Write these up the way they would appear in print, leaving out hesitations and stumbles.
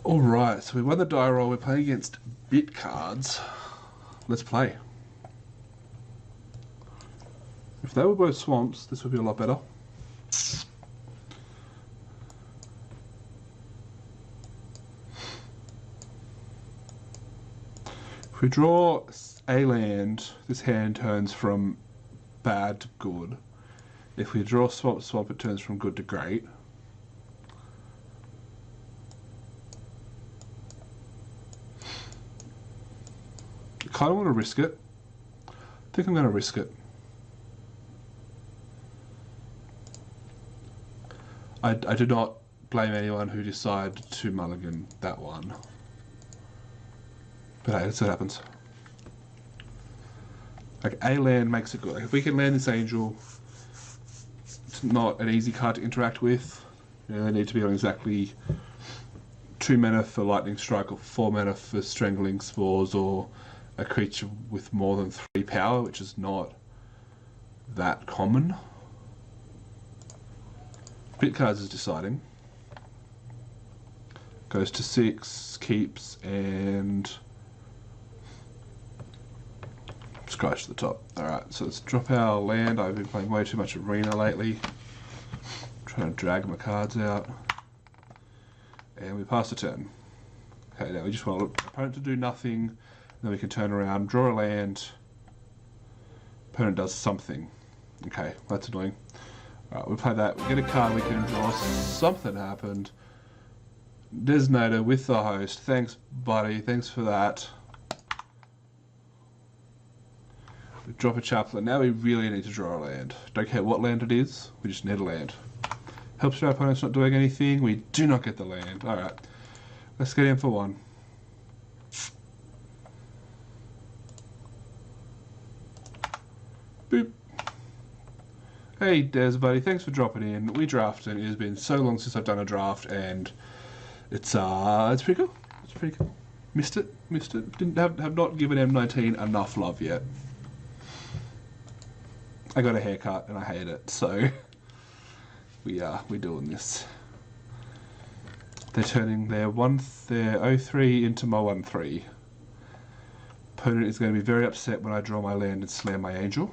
Alright, so we won the die roll. We're playing against bit cards. Let's play. If they were both swamps, this would be a lot better. If we draw a land, this hand turns from bad to good. If we draw swamp, it turns from good to great. I kind of want to risk it. I think I'm going to risk it. I do not blame anyone who decided to mulligan that one. But hey, that's what happens. Like, a land makes it good. Like, if we can land this angel, it's not an easy card to interact with. You know, they need to be on exactly 2 mana for lightning strike or 4 mana for strangling spores, or a creature with more than 3 power, which is not that common. Bit cards is deciding. Goes to 6, keeps, and scratch to the top. Alright, so let's drop our land. I've been playing way too much arena lately. Trying to drag my cards out. And we pass the turn. Okay, now we just want the opponent to do nothing. Then we can turn around, draw a land. Opponent does something. Okay, that's annoying. Alright, we play that. We get a card we can draw. Something happened. Designator with the host. Thanks, buddy. Thanks for that. We drop a chaplain. Now we really need to draw a land. Don't care what land it is. We just need a land. Helps our opponent's not doing anything. We do not get the land. Alright. Let's get in for one. Boop. Hey Des, buddy, thanks for dropping in. We drafted. It has been so long since I've done a draft, and it's pretty cool. It's pretty cool. Missed it. Didn't have not given M19 enough love yet. I got a haircut and I hate it, so we're doing this. They're turning their 03 into my 1/3. Opponent is going to be very upset when I draw my land and slam my angel.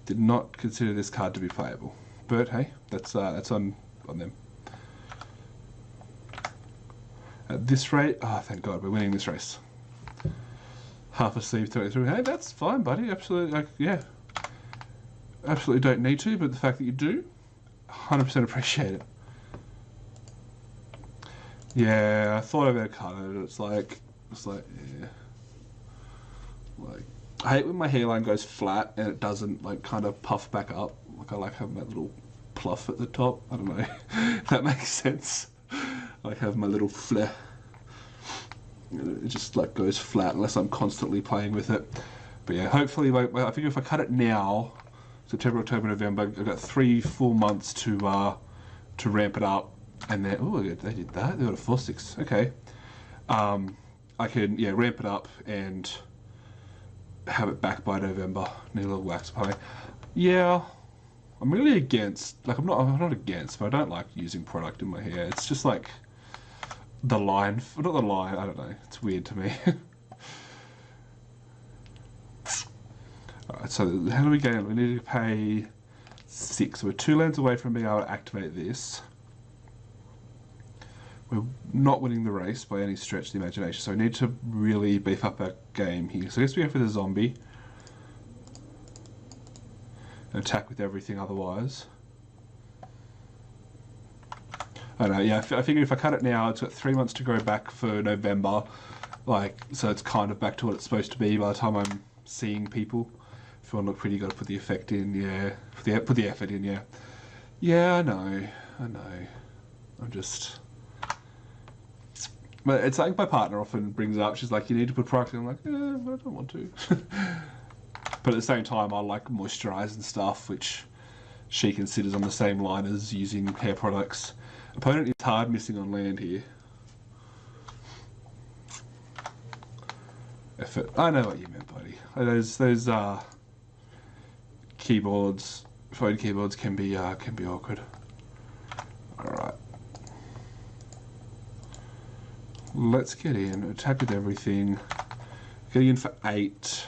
Did not consider this card to be playable, but hey, that's on them. At this rate, thank God, we're winning this race. Half a sleeve through. Hey, that's fine, buddy. Absolutely, yeah. Absolutely don't need to, but the fact that you do, 100% appreciate it. Yeah, I thought about cutting it. It's like, yeah. Like, I hate when my hairline goes flat and it doesn't like kind of puff back up. Like, I like having that little pluff at the top. I don't know if that makes sense. I like having my little flare. It just like goes flat unless I'm constantly playing with it. But yeah, hopefully, I figure if I cut it now, September, October, November, I've got 3 full months to ramp it up. And then, oh, they did that. They got a 4/6. Okay, I can ramp it up and have it back by November. Need a little wax pie. Yeah, I'm really against. Like, I'm not against, but I don't like using product in my hair. It's just like the line, not the line. I don't know. It's weird to me. Alright, so how do we get in? We need to pay 6. We're 2 lands away from being able to activate this. We're not winning the race by any stretch of the imagination, so we need to really beef up our game here. So I guess we go for the zombie. And attack with everything otherwise. I don't know, yeah, I figure if I cut it now, it's got 3 months to grow back for November. Like, so it's kind of back to what it's supposed to be by the time I'm seeing people. If you want to look pretty, you got to put the effect in, yeah. Put the effort in, yeah. Yeah, I know. I'm just... But it's like my partner often brings up. She's like, "You need to put product in." I'm like, "Yeah, but I don't want to." But at the same time, I like moisturize and stuff, which she considers on the same line as using hair products. Opponent is hard missing on land here. Effort. I know what you meant, buddy. Those keyboards, phone keyboards can be awkward. All right. Let's get in. Attack with everything. Getting in for 8.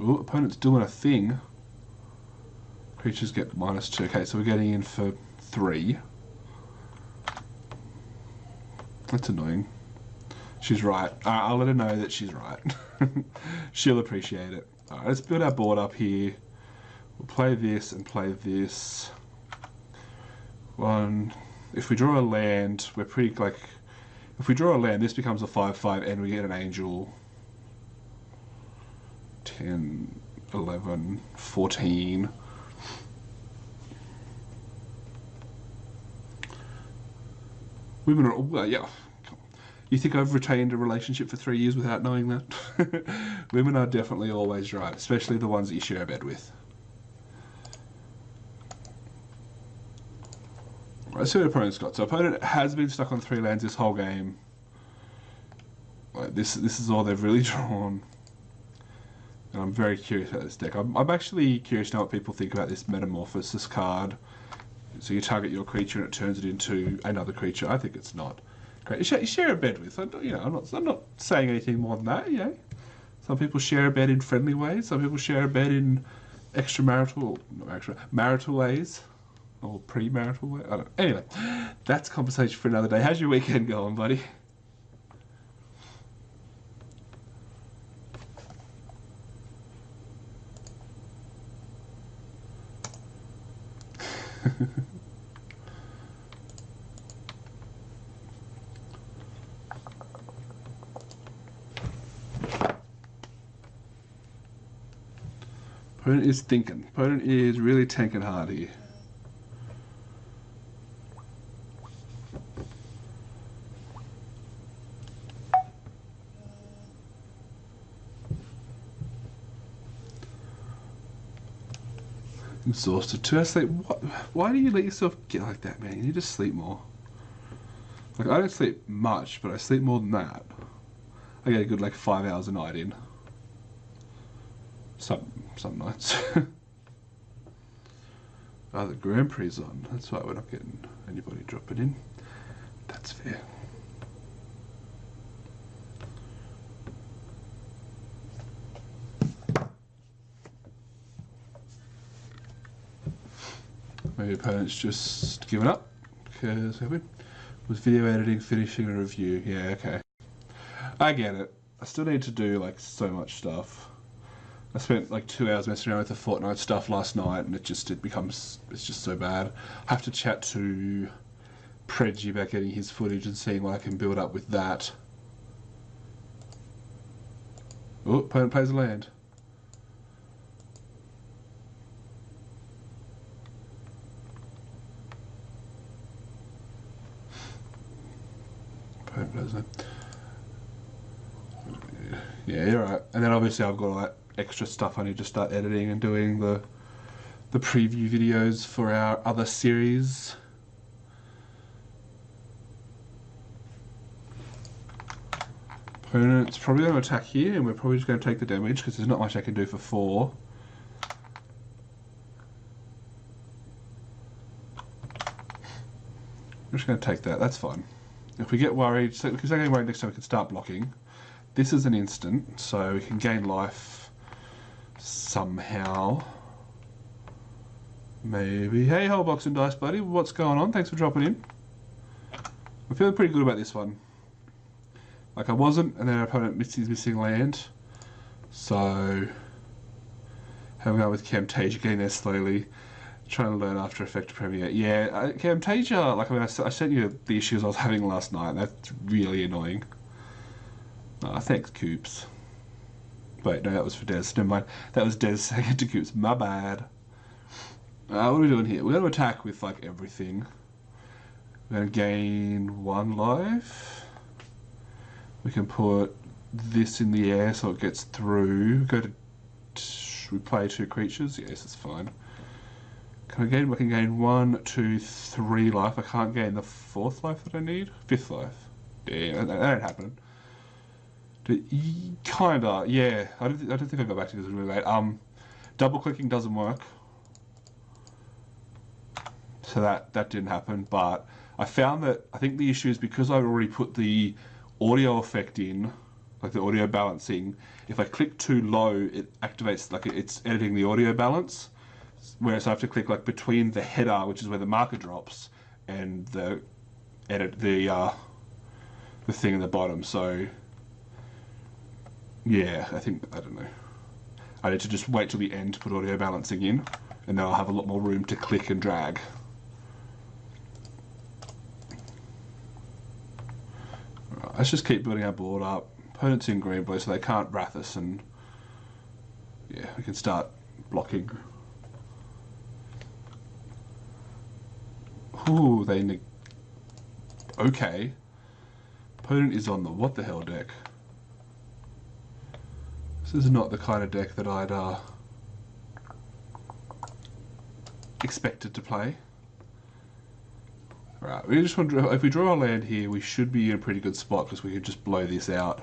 Ooh, opponent's doing a thing. Creatures get -2. Okay, so we're getting in for 3. That's annoying. She's right. I'll let her know that she's right. She'll appreciate it. Alright, let's build our board up here. We'll play this and play this. One. If we draw a land, we're pretty like... If we draw a land, this becomes a 5/5 and we get an angel. 10, 11, 14. Women are all... yeah. You think I've retained a relationship for 3 years without knowing that? Women are definitely always right, especially the ones that you share a bed with. Let's see what opponent's got. So opponent has been stuck on 3 lands this whole game. Like this is all they've really drawn. And I'm very curious about this deck. I'm actually curious to know what people think about this Metamorphosis card. So you target your creature and it turns it into another creature. I think it's not great. You share a bed with. You know, I'm not saying anything more than that. You know, some people share a bed in friendly ways. Some people share a bed in marital ways. Or premarital way? I don't know. Anyway, that's conversation for another day. How's your weekend going, buddy? Opponent is thinking. Opponent is really tanking hard here. Exhausted too. I sleep. Why do you let yourself get like that, man? You need to sleep more. Like, I don't sleep much, but I sleep more than that. I get a good like 5 hours a night in. Some nights. Oh, the Grand Prix is on. That's why we're not getting anybody dropping in. That's fair. Maybe opponent's just given up because with video editing, finishing a review. Yeah, okay. I get it. I still need to do like so much stuff. I spent like 2 hours messing around with the Fortnite stuff last night, and it's just so bad. I have to chat to Predgy about getting his footage and seeing what I can build up with that. Oh, opponent plays a land. Yeah, you're right. And then obviously I've got all that extra stuff I need to start editing and doing the preview videos for our other series. Opponent's probably going to attack here, and we're probably just going to take the damage because there's not much I can do for 4. I'm just going to take that. That's fine. If we get worried, so because I'm getting worried next time, we can start blocking. This is an instant, so we can gain life somehow. Maybe. Hey, whole box and dice, buddy. What's going on? Thanks for dropping in. I'm feeling pretty good about this one. Like I wasn't, and then our opponent is missing land. So, having out with Camtasia, getting there slowly. Trying to learn After Effects Premiere. Yeah, Camtasia, like I sent you the issues I was having last night. That's really annoying. Thanks, Coops. Wait, no, that was for Des. Never mind. That was Des saying it to Coops. My bad. What are we doing here? We're going to attack with, like, everything. We're going to gain 1 life. We can put this in the air so it gets through. We play 2 creatures. Yes, it's fine. I can gain 1, 2, 3 life. I can't gain the 4th life that I need. 5th life. Damn, that ain't happening. Kinda, yeah. I don't think I got back to this really late. Double clicking doesn't work. So that didn't happen. But I found that I think the issue is because I already put the audio effect in, like the audio balancing. If I click too low, it activates, like it's editing the audio balance. Whereas I have to click like between the header, which is where the marker drops, and the thing in the bottom. So yeah, I don't know. I need to just wait till the end to put audio balancing in, and then I'll have a lot more room to click and drag. Right, let's just keep building our board up. Opponents in green blue, so they can't wrath us, and yeah, we can start blocking. Ooh, okay. Opponent is on the what the hell deck. This is not the kind of deck that I'd expected to play. Alright, we just want to, if we draw a land here, we should be in a pretty good spot because we could just blow this out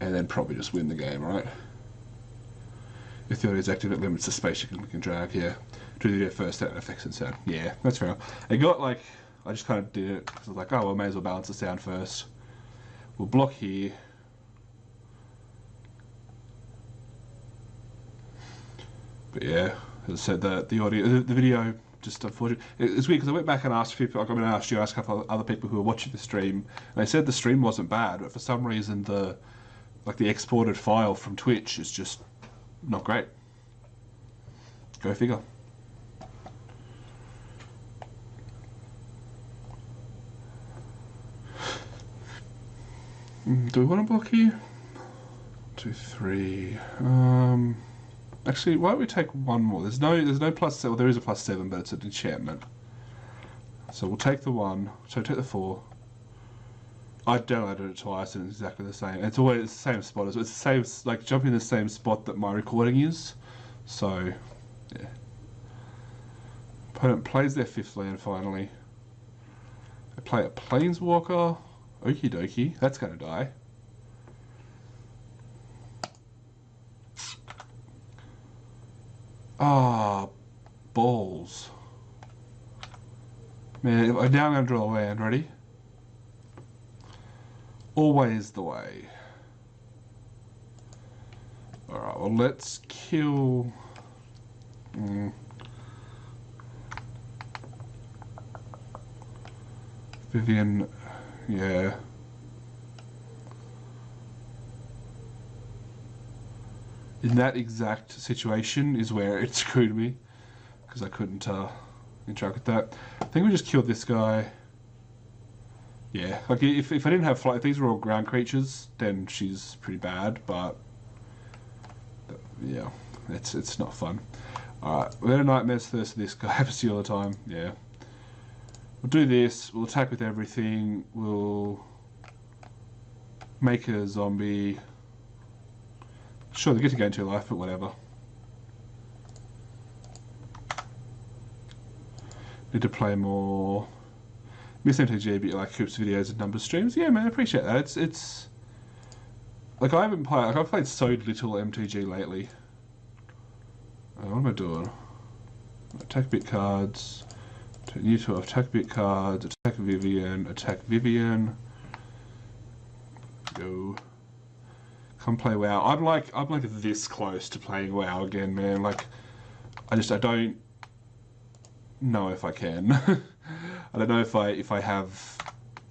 and then probably just win the game, right? If the audio is active, it limits the space you can click and drag. Yeah, do the video first, that affects the sound. Yeah, that's fair. It got like, I just kind of did it because I was like, oh, well, may as well balance the sound first. We'll block here. But yeah, as I said, the audio, the video, just unfortunately, it's weird because I went back and asked people. I asked you, asked a couple of other people who were watching the stream, and they said the stream wasn't bad, but for some reason the exported file from Twitch is just not great. Go figure. Do we want to block here? 2, 3. Actually, why don't we take one more? There's no plus. Well, there is a +7, but it's an enchantment. So we'll take the 1. So take the 4. I downloaded it twice and it's exactly the same. It's always the same spot. It's the same, like jumping in the same spot that my recording is. So, yeah. Opponent plays their 5th land finally. They play a Planeswalker. Okie dokie. That's going to die. Ah, balls. Man, now I'm going to draw a land. Ready? Always the way. Alright, well, let's kill... Vivian, yeah. In that exact situation is where it screwed me, because I couldn't interact with that. I think we just killed this guy. Yeah, like if I didn't have flight, if these were all ground creatures, then she's pretty bad, but yeah, it's not fun. Alright, we're gonna Nightmare's Thirst this guy, happens to you all the time, yeah. We'll do this, we'll attack with everything, we'll make a zombie. Sure, they get to gain 2 life, but whatever. Need to play more. Miss MTG, but you like Coop's videos and number streams. Yeah, man, I appreciate that. It's like I haven't played. Like I've played so little MTG lately. What am I doing? Attack bit cards. Turn you to attack bit cards. Attack Vivian. Attack Vivian. Go. Come play WoW. I'm like this close to playing WoW again, man. Like I don't know if I can. I don't know if I have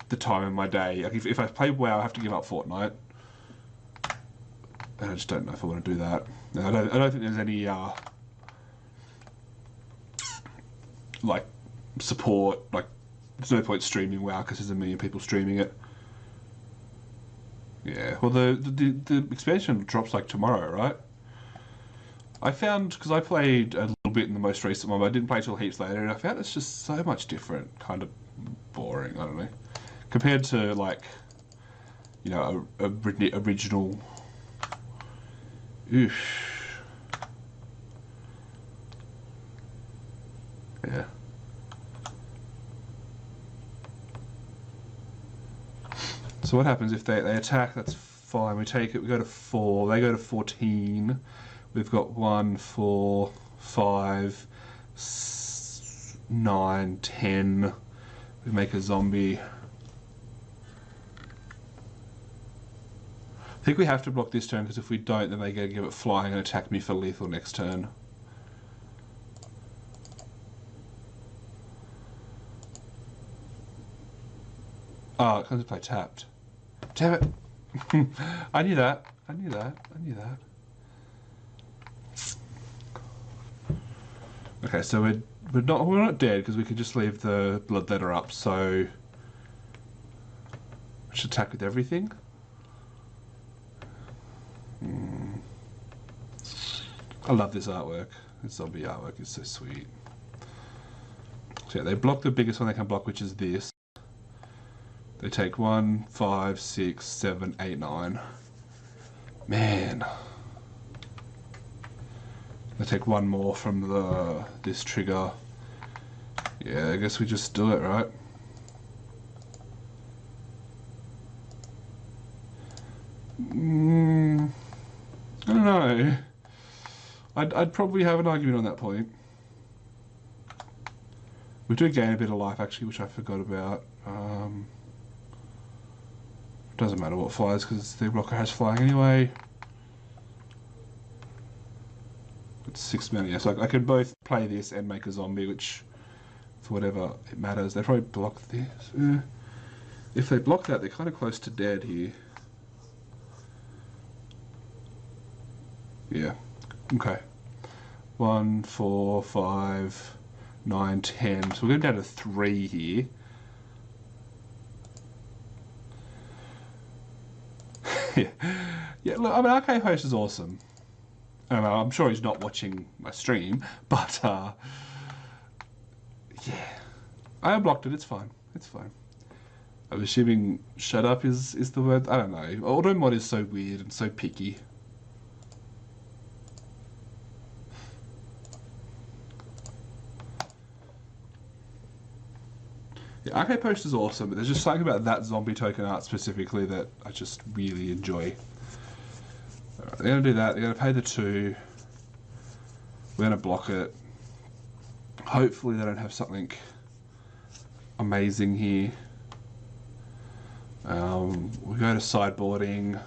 the time in my day. Like if I play WoW, I have to give up Fortnite, and I just don't know if I want to do that. And I don't think there's any like support. Like there's no point streaming WoW because there's a million people streaming it. Yeah. Well, the expansion drops like tomorrow, right? I found, because I played a little bit in the most recent one, but I didn't play till heaps later, and I found it's just so much different, kind of boring, I don't know. Compared to, like, you know, a original... Oof. Yeah. So what happens if they attack? That's fine, we take it, we go to 4, they go to 14... We've got 1, 4, 5, 9, 10. We make a zombie. I think we have to block this turn because if we don't, then they give it flying and attack me for lethal next turn. Oh, it comes to play tapped. Damn it! I knew that. I knew that. I knew that. Okay, so we're not dead because we could just leave the bloodletter up. So we should attack with everything. I love this artwork. This zombie artwork is so sweet. So yeah, they block the biggest one they can block, which is this. They take 1, 5, 6, 7, 8, 9. Man. They take one more from this trigger. Yeah, I guess we just do it, right? I don't know. I'd probably have an argument on that point. We do gain a bit of life actually, which I forgot about. Doesn't matter what flies because the blocker has flying anyway. It's 6 mana, yeah, so I could both play this and make a zombie, which for whatever it matters. They probably block this. If they block that, they're kind of close to dead here. Yeah. Okay. 1, 4, 5, 9, 10. So we're going down to 3 here. Yeah, look, I mean, Arcade Host is awesome. I don't know, I'm sure he's not watching my stream, but yeah. I unblocked it, it's fine. It's fine. I'm assuming shut up is the word. I don't know. Auto mod is so weird and so picky. Yeah, Arcade Post is awesome, but there's just something about that zombie token art specifically that I just really enjoy. Alright, they're going to do that. They're going to pay the 2. We're going to block it. Hopefully they don't have something amazing here. We'll go to sideboarding.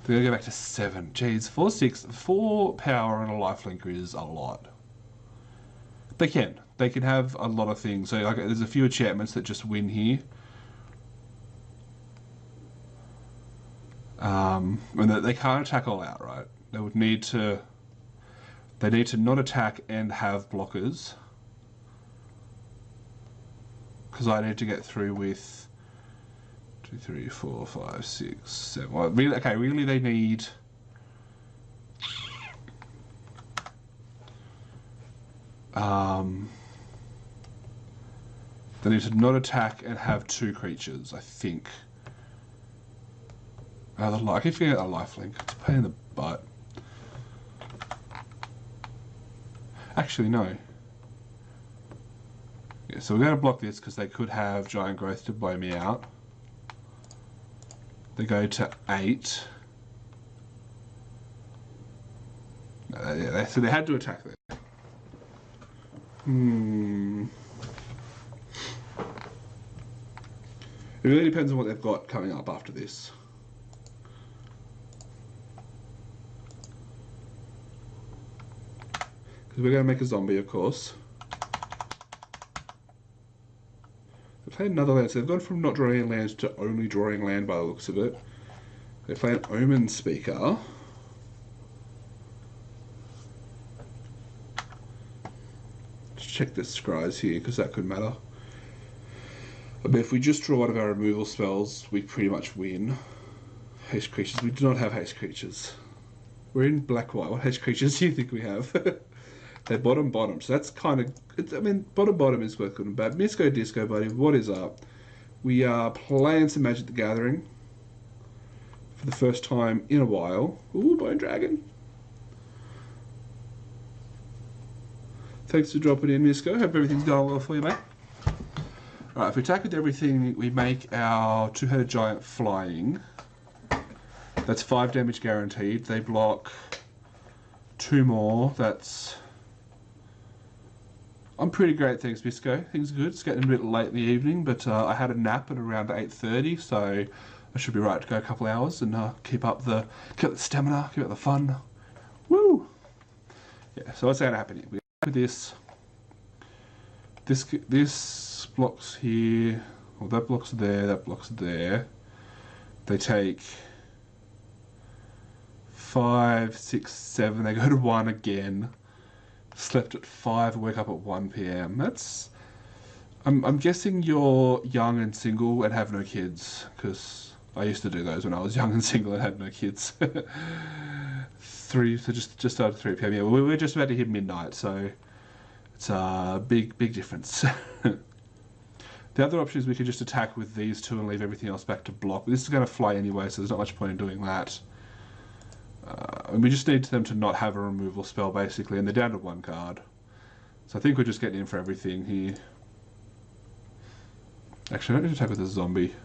They're going to go back to 7. Jeez, 4, 6, 4 power and a lifelinker is a lot. They can. They can have a lot of things. So like, there's a few enchantments that just win here. And they can't attack all out, right? They would need to. They need to not attack and have blockers. Because I need to get through with 2, 3, 4, 5, 6, 7. Well, really, okay, really they need. They need to not attack and have 2 creatures, I think. I keep forgetting a lifelink. It's a pain in the butt. Actually, no. Yeah, so we're going to block this because they could have Giant Growth to blow me out. They go to 8. So they had to attack there. It really depends on what they've got coming up after this. Because we're going to make a zombie, of course. They play another land, so they've gone from not drawing land to only drawing land by the looks of it. They play an Omen Speaker. Let's check the scries here, because that could matter. But if we just draw one of our removal spells, we pretty much win. Haste creatures. We do not have haste creatures. We're in black-white. What haste creatures do you think we have? They're bottom. So that's kind of... I mean, bottom is both good and bad. Misco Disco, buddy. What is up? We are playing some Magic the Gathering. For the first time in a while. Ooh, Bone Dragon. Thanks for dropping in, Misco. Hope everything's going well for you, mate. Alright, if we attack with everything, we make our 2-headed giant flying. That's 5 damage guaranteed. They block 2 more. That's I'm pretty great, thanks, Bisco. Things are good. It's getting a bit late in the evening, but I had a nap at around 8:30, so I should be right to go a couple hours and keep up the stamina, keep up the fun. Woo! Yeah. So what's going to happen here? We have this block's here. Well, that block's there. That block's there. They take 5, 6, 7. They go to 1 again. Slept at 5 and wake up at 1 p.m. That's. I'm guessing you're young and single and have no kids, because I used to do those when I was young and single and had no kids. 3, so just after 3 p.m. Yeah, we're just about to hit midnight, so it's a big difference. The other option is we could just attack with these two and leave everything else back to block. This is going to fly anyway, so there's not much point in doing that. And we just need them to not have a removal spell, basically, and they're down to 1 card. So I think we're just getting in for everything here. Actually, I don't need to attack with a zombie.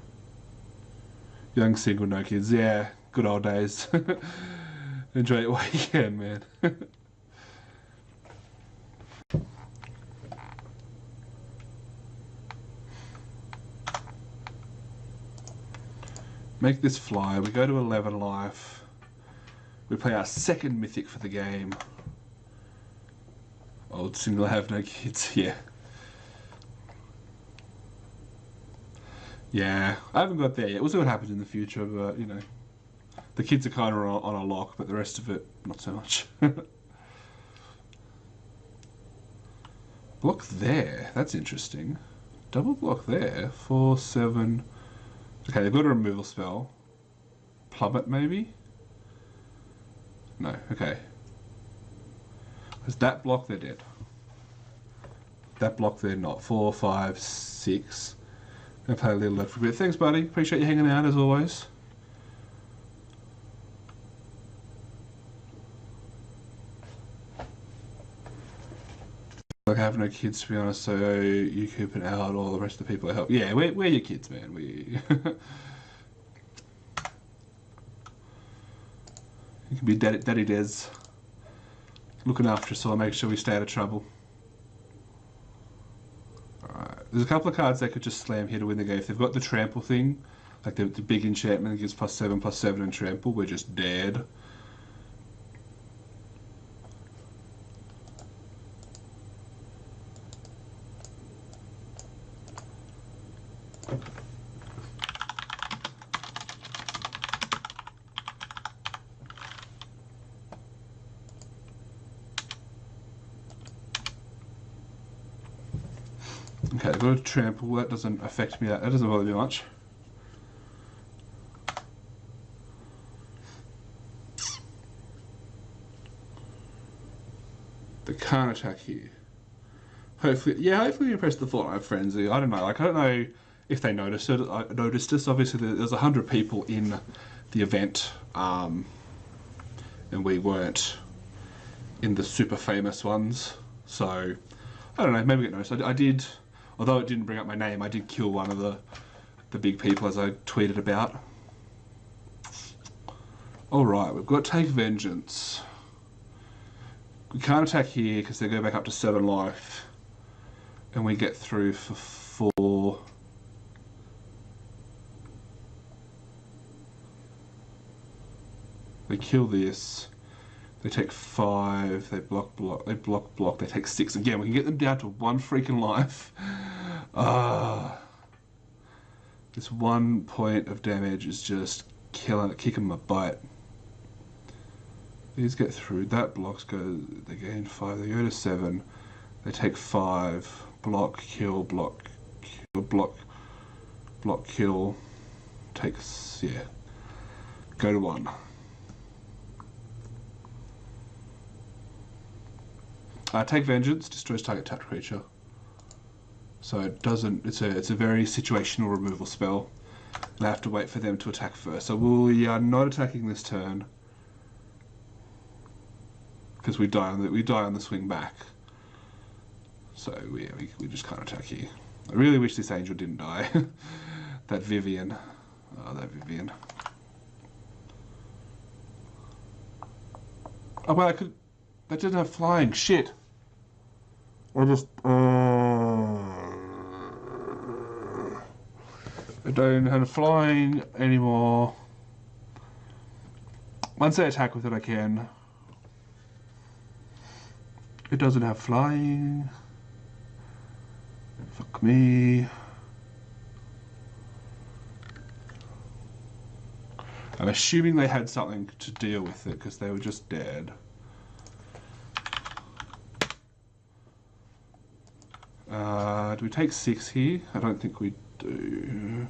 Young, single, no kids. Yeah, good old days. Enjoy it while you can, man. Make this fly. We go to 11 life. We play our second mythic for the game. Old single, have no kids. Yeah. Yeah, I haven't got there yet. We'll see what happens in the future, but, you know. The kids are kind of on a lock, but the rest of it, not so much. Block there. That's interesting. Double block there. 4, 7. Okay, they've got a removal spell. Plummet, maybe? No, okay. Because that block, they're dead. That block, they're not. 4, 5, 6. Gonna play a little left for a bit. Thanks, buddy. Appreciate you hanging out, as always. Like, I have no kids, to be honest, so you keep it out, all the rest of the people I help. Yeah, we're your kids, man. You can be Daddy Des. Looking after us, so I'll make sure we stay out of trouble. Alright, there's a couple of cards they could just slam here to win the game. If they've got the trample thing, like the big enchantment that gives +7/+7 and trample, we're just dead. Okay, I've got a trample. That doesn't affect me. That doesn't bother me much. They can't attack here. Hopefully, yeah. Hopefully, we impress the Fortnite frenzy. I don't know. Like, I don't know if they noticed it. I noticed this. Obviously, there's 100 people in the event, and we weren't in the super famous ones. So, I don't know. Maybe get noticed. I did. Although it didn't bring up my name, I did kill one of the big people, as I tweeted about. Alright, we've got Take Vengeance. We can't attack here because they go back up to 7 life. And we get through for 4. They kill this. They take 5, they block, they take 6. Again, we can get them down to 1 freaking life. This 1 point of damage is just kicking my butt. These get through, that blocks they gain 5, they go to 7, they take 5, block, kill, block, kill, block, kill, takes, yeah, go to 1. Take Vengeance, destroys target tapped creature. So it doesn't, it's a very situational removal spell. And I have to wait for them to attack first. So we are not attacking this turn. Because we die on the swing back. So we just can't attack here. I really wish this angel didn't die. That Vivian. Oh, that Vivian. Oh well, that didn't have flying, shit. I just I don't have flying anymore. Once I attack with it, I can. It doesn't have flying. Fuck me. I'm assuming they had something to deal with it because they were just dead. Do we take 6 here? I don't think we do.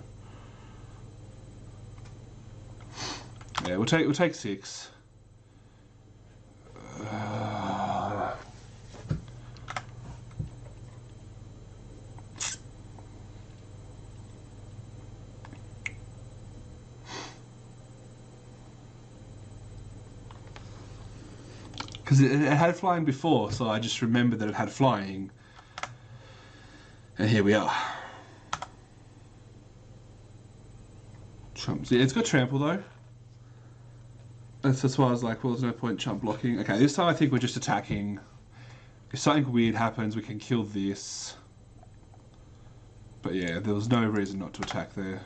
Yeah, we'll take 6. Because it had flying before, so I just remembered that it had flying. And here we are. Yeah, it's got trample though. That's why I was like, well, there's no point chump blocking. Okay, this time I think we're just attacking. If something weird happens, we can kill this. But yeah, there was no reason not to attack there.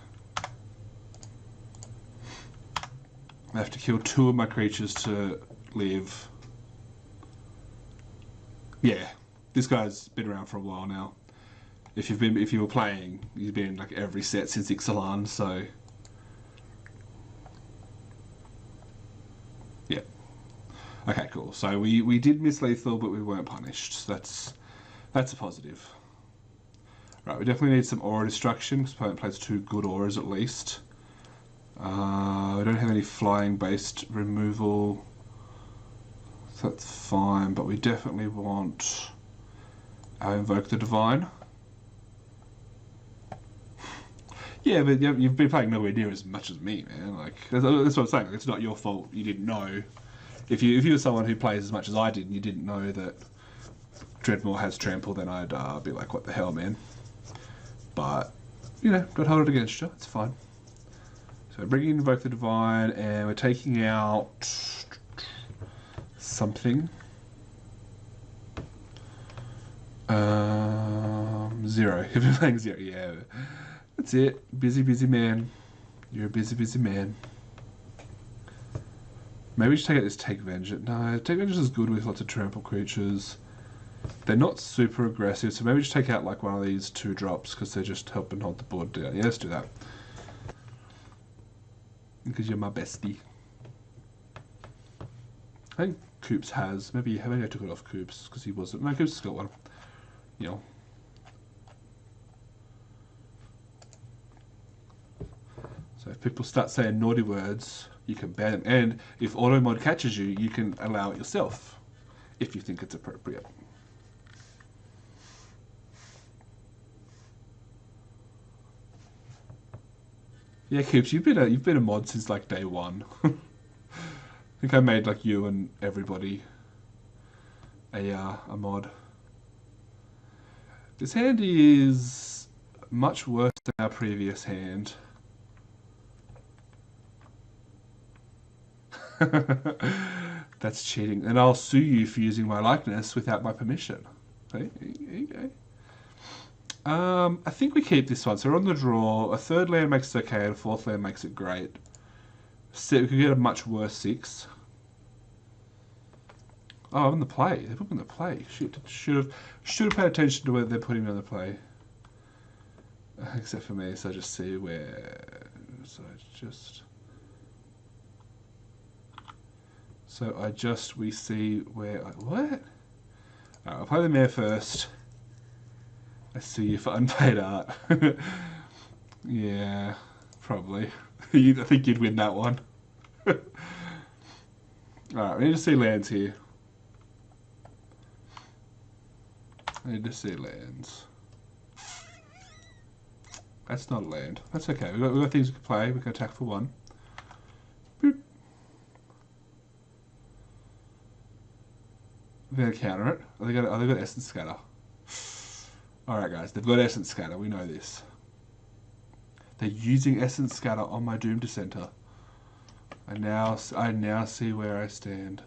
I have to kill 2 of my creatures to live. Yeah, this guy's been around for a while now. If you were playing, you've been in like every set since Ixalan, so yeah. Okay, cool. So we did miss lethal, but we weren't punished. So that's a positive. Right, we definitely need some aura destruction because opponent plays 2 good auras at least. We don't have any flying based removal, so that's fine. But we definitely want Invoke the Divine. Yeah, but you've been playing nowhere near as much as me, man. Like that's what I'm saying. It's not your fault. You didn't know. If you were someone who plays as much as I did, and you didn't know that Dreadmaw has trample, then I'd be like, what the hell, man. But you know, don't hold it against you. It's fine. So bringing Invoke the Divine, and we're taking out something. 0. If you're playing 0, yeah. That's it. Busy, busy man. You're a busy, busy man. Maybe we should take out this Take Vengeance. No, Take Vengeance is good with lots of trample creatures. They're not super aggressive, so maybe just take out like one of these 2 drops because they're just helping hold the board down. Yeah, let's do that. Because you're my bestie. I think Coops has. Maybe I took it off Coops because he wasn't. No, Coops has got one. You know. So if people start saying naughty words, you can ban them. And if auto mod catches you, you can allow it yourself if you think it's appropriate. Yeah, Coops, you've been a mod since like day 1. I think I made like you and everybody a mod. This hand is much worse than our previous hand. That's cheating. And I'll sue you for using my likeness without my permission. Hey, there you go. I think we keep this one. So we're on the draw. A 3rd land makes it okay, and a 4th land makes it great. So we could get a much worse 6. Oh, I'm in the play. They put me in the play. Shit. Should have paid attention to whether they're putting me on the play. Except for me, so I just see where. We see where. What? Alright, I'll play the mayor first. Let's see if unpaid art. Yeah, probably. I think you'd win that one. Alright, we need to see lands here. I need to see lands. That's not a land. That's okay. We've got things we can play. We can attack for 1. Boop. We're going to counter it. They got Essence Scatter. Alright guys, they've got Essence Scatter. We know this. They're using Essence Scatter on my Doom Dissenter. I now see where I stand.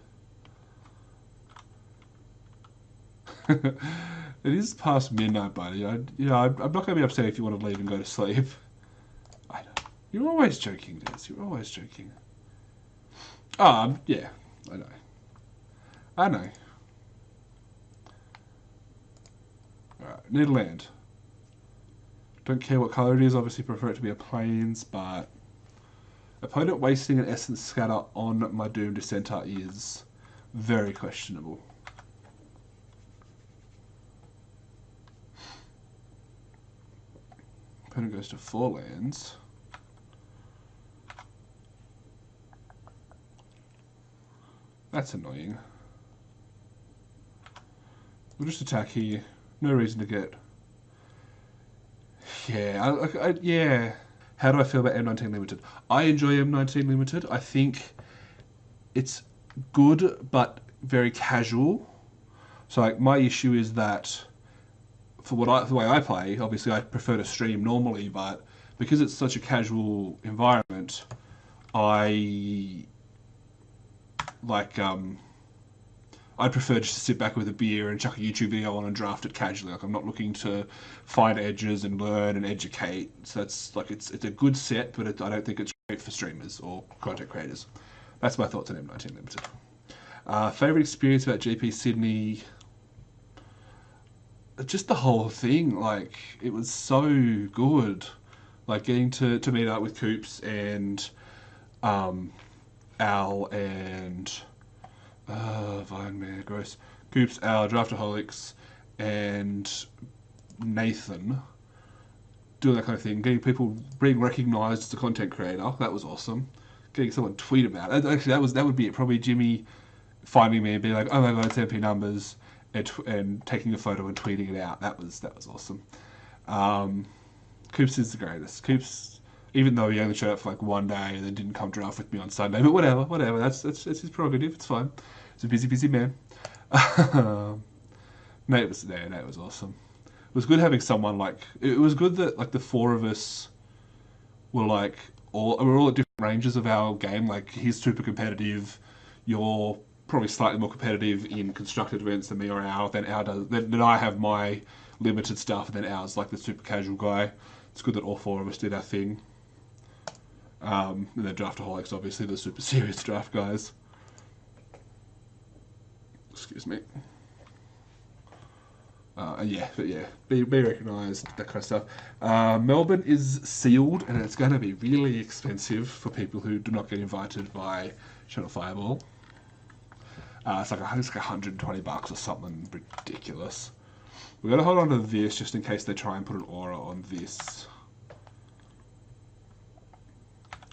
It is past midnight, buddy. I'm not going to be upset if you want to leave and go to sleep. I know. You're always joking, Des. You're always joking. Yeah. I know. I know. Alright, need land. Don't care what colour it is, obviously prefer it to be a plains, but opponent wasting an essence scatter on my Doom Dissenter is very questionable. Opponent goes to 4 lands. That's annoying. We'll just attack here. No reason to get... Yeah, yeah. How do I feel about M19 Limited? I enjoy M19 Limited. I think it's good, but very casual. So, like, my issue is that for the way I play, obviously I prefer to stream normally, but because it's such a casual environment, I like I'd prefer just to sit back with a beer and chuck a YouTube video on and draft it casually. Like, I'm not looking to find edges and learn and educate. So that's like it's a good set, but I don't think it's great for streamers or content creators. That's my thoughts on M19 Limited. Favorite experience about GP Sydney? Just the whole thing. Like, it was so good. Like, getting to meet up with Coops and Al and Vine Man, gross. Coops, Al, Draftaholics, and Nathan doing that kind of thing. Getting people being recognised as a content creator, that was awesome. Getting someone to tweet about it. Actually, that would be it. Probably Jimmy finding me and being like, "Oh my god, it's MP numbers," and taking a photo and tweeting it out. That was awesome. Coops is the greatest. Coops, even though he only showed up for like one day and then didn't come draft with me on Sunday, but whatever. That's his prerogative. It's fine. He's a busy man. Nate was there. Nate was awesome. It was good having someone like. It was good that like the 4 of us were like we're all at different ranges of our game. Like, he's super competitive. You're probably slightly more competitive in constructed events than me or Al. Then I have my limited stuff, and then Al's like the super casual guy. It's good that all 4 of us did our thing. And then Draftaholics, obviously, the super serious draft guys. Excuse me. Be recognised, that kind of stuff. Melbourne is sealed, and it's going to be really expensive for people who do not get invited by Channel Fireball. It's like $120 or something ridiculous. We're going to hold on to this just in case they try and put an aura on this.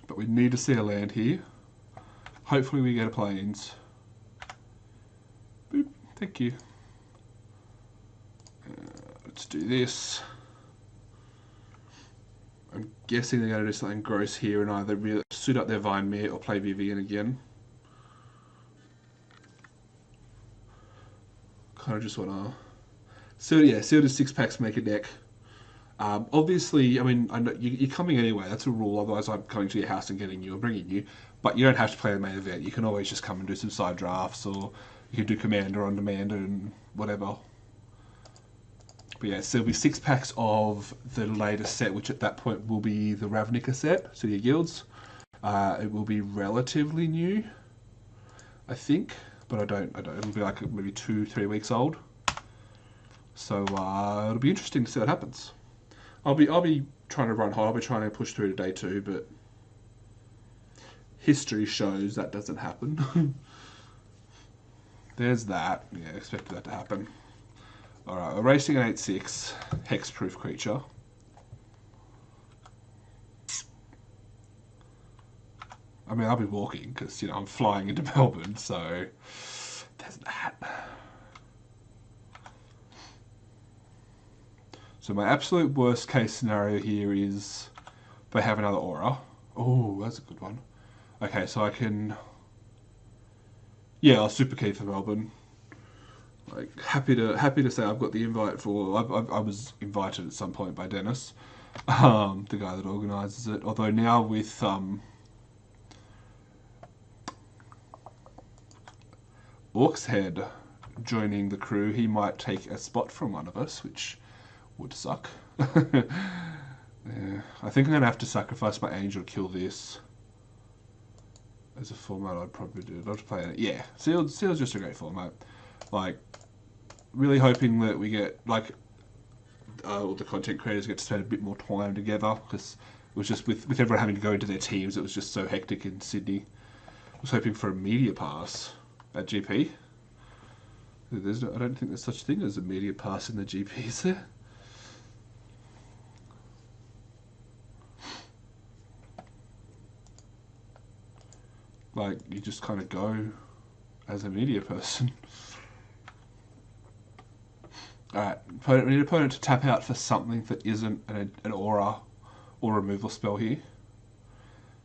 But we need to see a land here. Hopefully we get a plains. Boop. Thank you. Let's do this. I'm guessing they're going to do something gross here and either really suit up their Vine Mare or play Vivian again. Kind of just want to... So yeah, sealed is 6 packs, make a deck. Obviously, I mean, I know you're coming anyway. That's a rule. Otherwise, I'm coming to your house and getting you or bringing you. But you don't have to play the main event. You can always just come and do some side drafts, or you can do Commander on demand and whatever. But yeah, so there'll be 6 packs of the latest set, which at that point will be the Ravnica set, so your guilds. It will be relatively new, I think, but I don't. It'll be like maybe 2-3 weeks old. So it'll be interesting to see what happens. I'll be trying to run hot. I'll be trying to push through to day 2, but history shows that doesn't happen. There's that. Yeah, expected that to happen. Alright, we're racing an 8/6 hexproof creature. I mean, I'll be walking because, you know, I'm flying into Melbourne, so there's that. So my absolute worst case scenario here is they have another aura. Oh, that's a good one. Okay, so I can... Yeah, I'll super key for Melbourne. Like, happy to say I've got the invite for... I was invited at some point by Dennis, the guy that organises it. Although now with Orc's Head joining the crew, he might take a spot from one of us, which would suck. Yeah, I think I'm going to have to sacrifice my angel to kill this. As a format, I'd probably do. I'd love to play it. Yeah, Sealed's just a great format. Like, really hoping that we get, like, all the content creators get to spend a bit more time together, because it was just, with everyone having to go into their teams, it was just so hectic in Sydney. I was hoping for a media pass at GP. I don't think there's such a thing as a media pass in the GP, is there? Like, you just kind of go as a media person. Alright, we need an opponent to tap out for something that isn't an aura or removal spell here.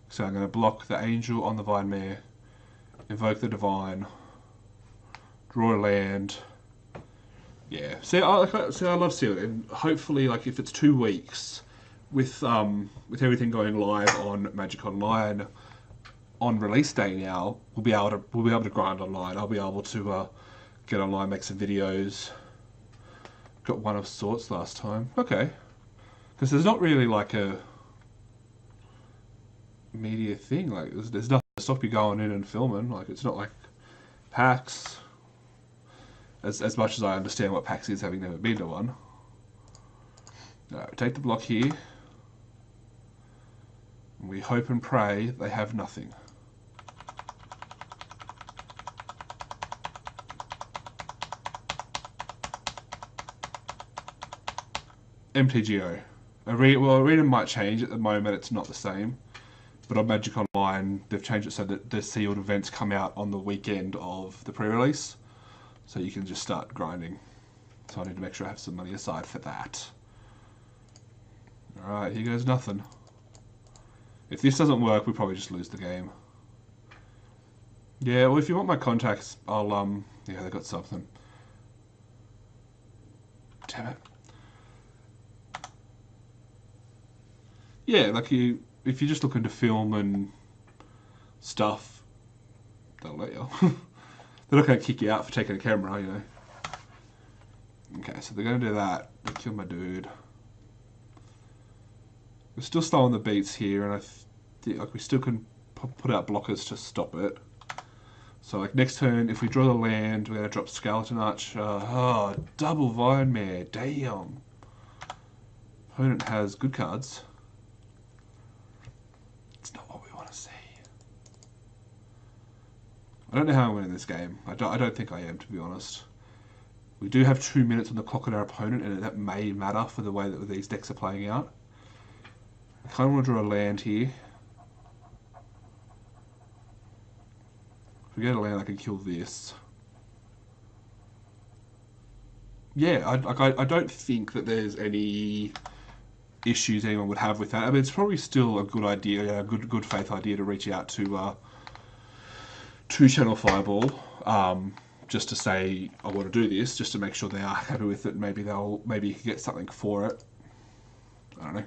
So I'm going to block the Angel on the Vine Mare, invoke the Divine, draw a land. Yeah, see, I love Sealed, and hopefully, like, if it's 2 weeks with everything going live on Magic Online on release day now, we'll be able to grind online. I'll be able to get online, make some videos. Got one of sorts last time. Okay, because there's not really like a media thing. Like there's nothing to stop you going in and filming. Like it's not like PAX. As much as I understand what PAX is, having never been to one. Alright, take the block here. And we hope and pray they have nothing. MTGO. Arena might change. At the moment, it's not the same. But on Magic Online, they've changed it so that the sealed events come out on the weekend of the pre-release. So you can just start grinding. So I need to make sure I have some money aside for that. Alright, here goes nothing. If this doesn't work, we probably just lose the game. Yeah, well, if you want my contacts, I'll, yeah, they got something. Damn it. Yeah, like if you're just looking to film and stuff, they'll let you. They're not going to kick you out for taking a camera, you know. Okay, so they're going to do that. They kill my dude. We're still slow on the beats here, and I think like we still can put out blockers to stop it. So like next turn, if we draw the land, we're going to drop Skeleton Archer. Oh, double Vine Mare. Damn. Opponent has good cards. It's not what we want to see. I don't know how I'm winning this game. I don't think I am, to be honest. We do have 2 minutes on the clock on our opponent, and that may matter for the way that these decks are playing out. I kind of want to draw a land here. If we get a land, I can kill this. Yeah, I don't think that there's any issues anyone would have with that. I mean, it's probably still a good idea, a good faith idea to reach out to Channel Fireball, just to say I want to do this, just to make sure they are happy with it. Maybe you can get something for it. I don't know.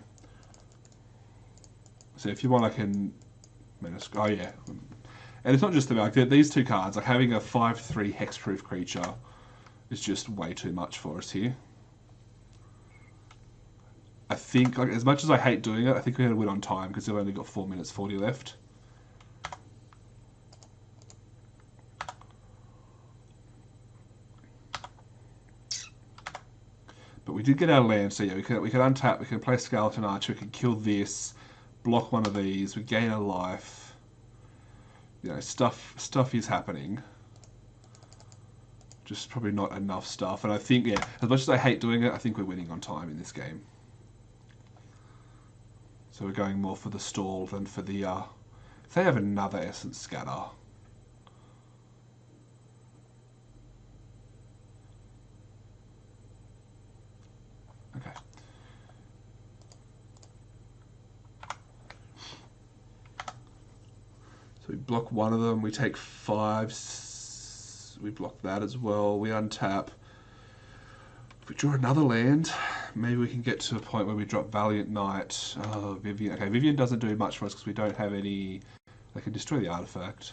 So if you want, I can. Oh yeah, and it's not just about like, these 2 cards. Like having a 5/3 hexproof creature is just way too much for us here. I think, like, as much as I hate doing it, I think we're going to win on time because we've only got 4 minutes 40 left. But we did get our land, so yeah, we can untap, we can play Skeleton Archer, we can kill this, block one of these, we gain a life. You know, stuff is happening. Just probably not enough stuff. And I think, yeah, as much as I hate doing it, I think we're winning on time in this game. So we're going more for the stall than for the, if they have another Essence Scatter. Okay. So we block one of them, we take 5, we block that as well, we untap. If we draw another land, maybe we can get to a point where we drop Valiant Knight. Oh, Vivian. Okay, Vivian doesn't do much for us because we don't have any. They can destroy the artifact.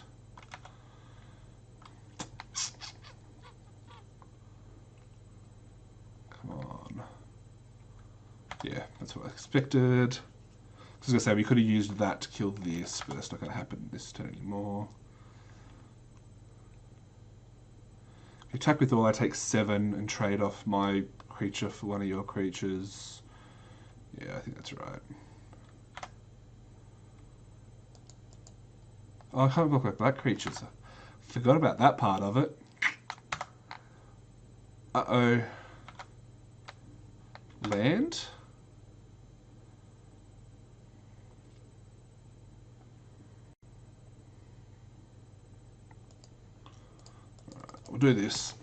Yeah, that's what I expected. I was going to say, we could have used that to kill this, but that's not going to happen this turn anymore. If you attack with all, I take 7 and trade off my creature for one of your creatures. Yeah, I think that's right. Oh, I can't block my black creatures. Forgot about that part of it. Uh-oh. Land? We'll do this.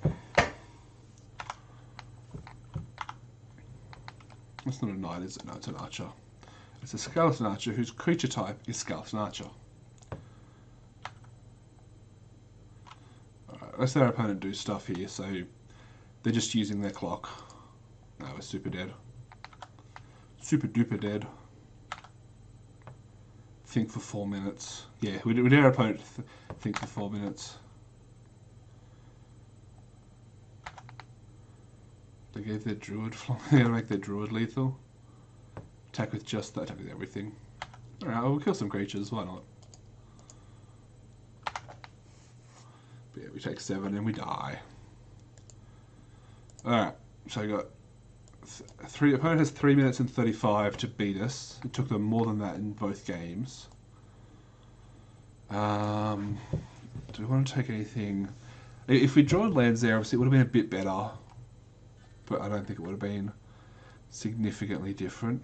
It's not a knight, is it? No, it's an archer. It's a skeleton archer whose creature type is skeleton archer. Alright, let's let our opponent do stuff here, so they're just using their clock. No, we're super dead. Super duper dead. Think for 4 minutes. Yeah, we did our opponent think for 4 minutes. They gave their druid they're gonna make their druid lethal. Attack with just that, attack with everything. Alright, we'll kill some creatures, why not? But yeah, we take 7 and we die. Alright, so we got opponent has 3 minutes and 35 to beat us. It took them more than that in both games. Do we want to take anything? If we drawn lands there, obviously it would have been a bit better. But I don't think it would have been significantly different.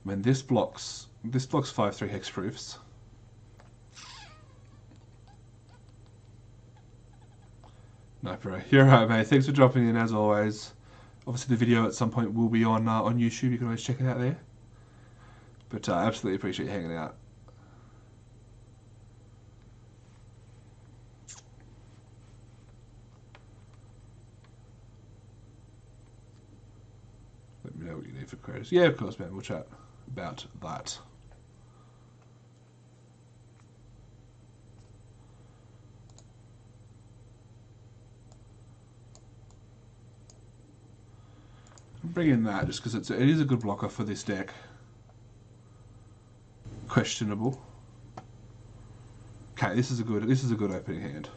I mean, this blocks 5/3 hexproofs. No, bro, you're right, mate. Thanks for dropping in as always. Obviously, the video at some point will be on YouTube. You can always check it out there. But I absolutely appreciate you hanging out. Let me know what you need for credits. Yeah, of course, man. We'll chat about that. Bring in that just because it is a good blocker for this deck. Questionable. Okay, this is a good opening hand.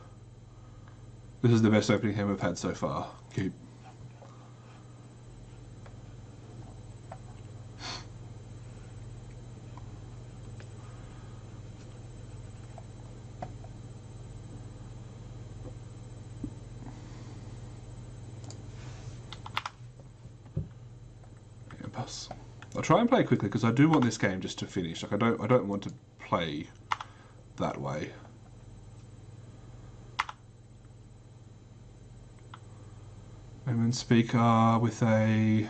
This is the best opening hand we've had so far. Keep. Pass. I'll try and play quickly because I do want this game just to finish. Like I don't want to play that way. And speaker with a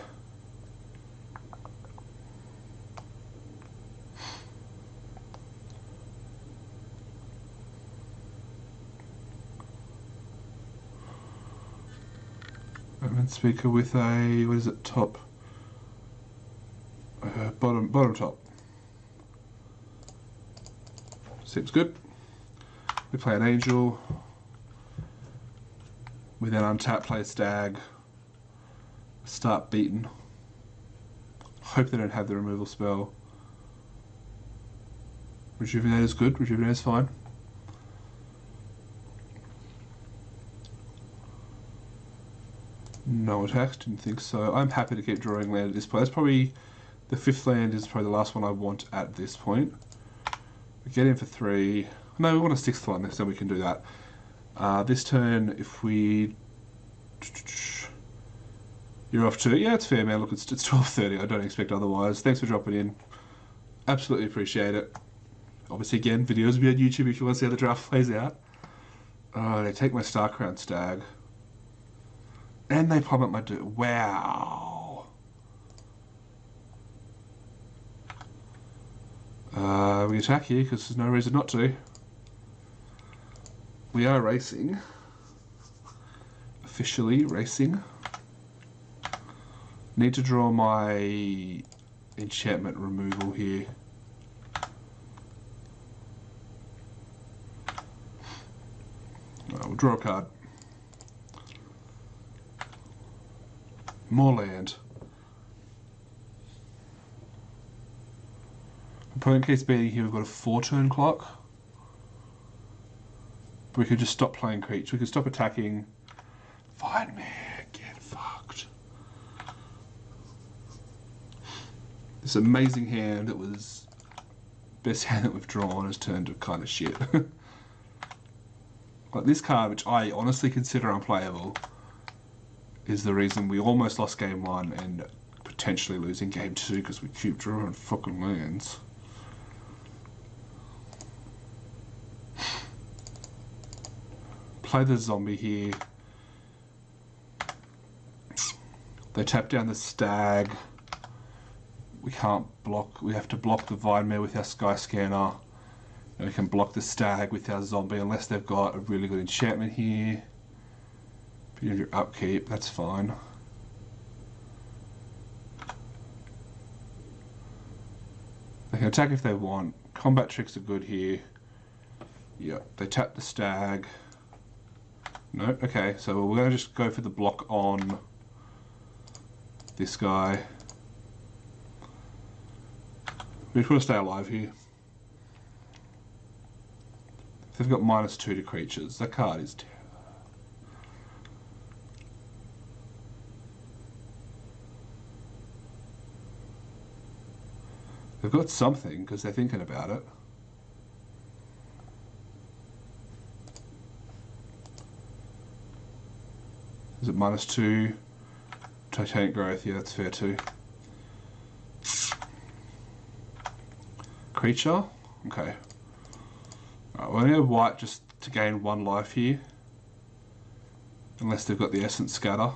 speaker with a what is it, top bottom top. Seems good. We play an angel. We then untap, play a stag. Start beaten. Hope they don't have the removal spell. Rejuvenate is good. Rejuvenate is fine. No attacks, didn't think so. I'm happy to keep drawing land at this point. That's probably the 5th land is probably the last one I want at this point. We get in for 3. No, we want a 6th one, so we can do that. This turn, if we... You're off to... Yeah, it's fair, man. Look, it's 12:30. I don't expect otherwise. Thanks for dropping in. Absolutely appreciate it. Obviously, again, videos will be on YouTube if you want to see how the draft plays out. Oh, they take my Star Crown Stag. And they pop up my... Wow. We attack here because there's no reason not to. We are racing. Officially racing. Need to draw my enchantment removal here. We'll draw a card. More land. Opponent keeps beating here, we've got a 4-turn clock. We could just stop playing creatures. We could stop attacking. Fine, man. Get fucked. This amazing hand that was best hand that we've drawn has turned to kind of shit. Like this card, which I honestly consider unplayable, is the reason we almost lost game 1 and potentially losing game 2 because we keep drawing fucking lands. Play the zombie here. They tap down the stag. We can't block. We have to block the Vine with our Sky Scanner. And we can block the stag with our zombie unless they've got a really good enchantment here. If you have your upkeep, that's fine. They can attack if they want. Combat tricks are good here. Yep, they tap the stag. No, okay, so we're going to just go for the block on this guy. We just want to stay alive here. They've got -2 to creatures. That card is terrible. They've got something because they're thinking about it. Is it -2? Titanic growth, yeah, that's fair too. Creature? Okay. Alright, we're going to white just to gain 1 life here. Unless they've got the Essence Scatter.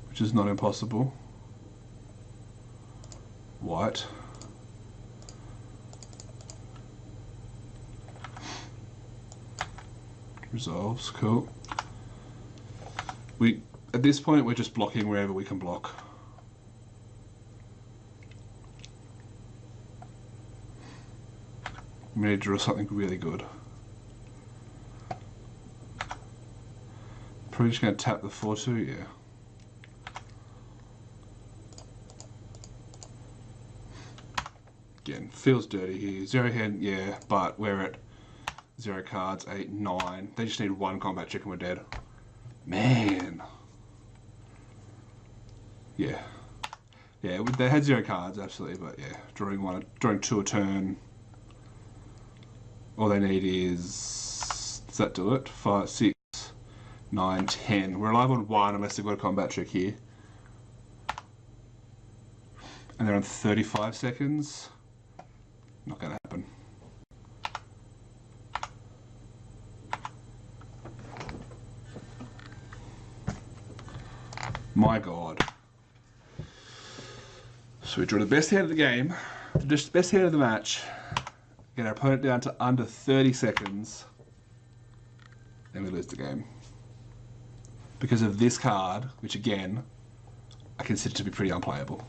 Which is not impossible. White. Resolves, cool. At this point we're just blocking wherever we can block. We need to draw something really good. Probably just going to tap the 4-2, yeah. Again, feels dirty here. 0 hand, yeah, but we're at 0 cards, 8, 9. They just need 1 combat check and we're dead. Man. Yeah. Yeah, they had 0 cards, absolutely, but yeah, drawing 2 a turn. All they need is... Does that do it? 5, 6, 9, 10. We're alive on 1 unless they've got a combat trick here. And they're on 35 seconds. Not gonna happen. My god. So we draw the best hand of the game, just the best hand of the match, get our opponent down to under 30 seconds, and we lose the game. Because of this card, which again, I consider to be pretty unplayable.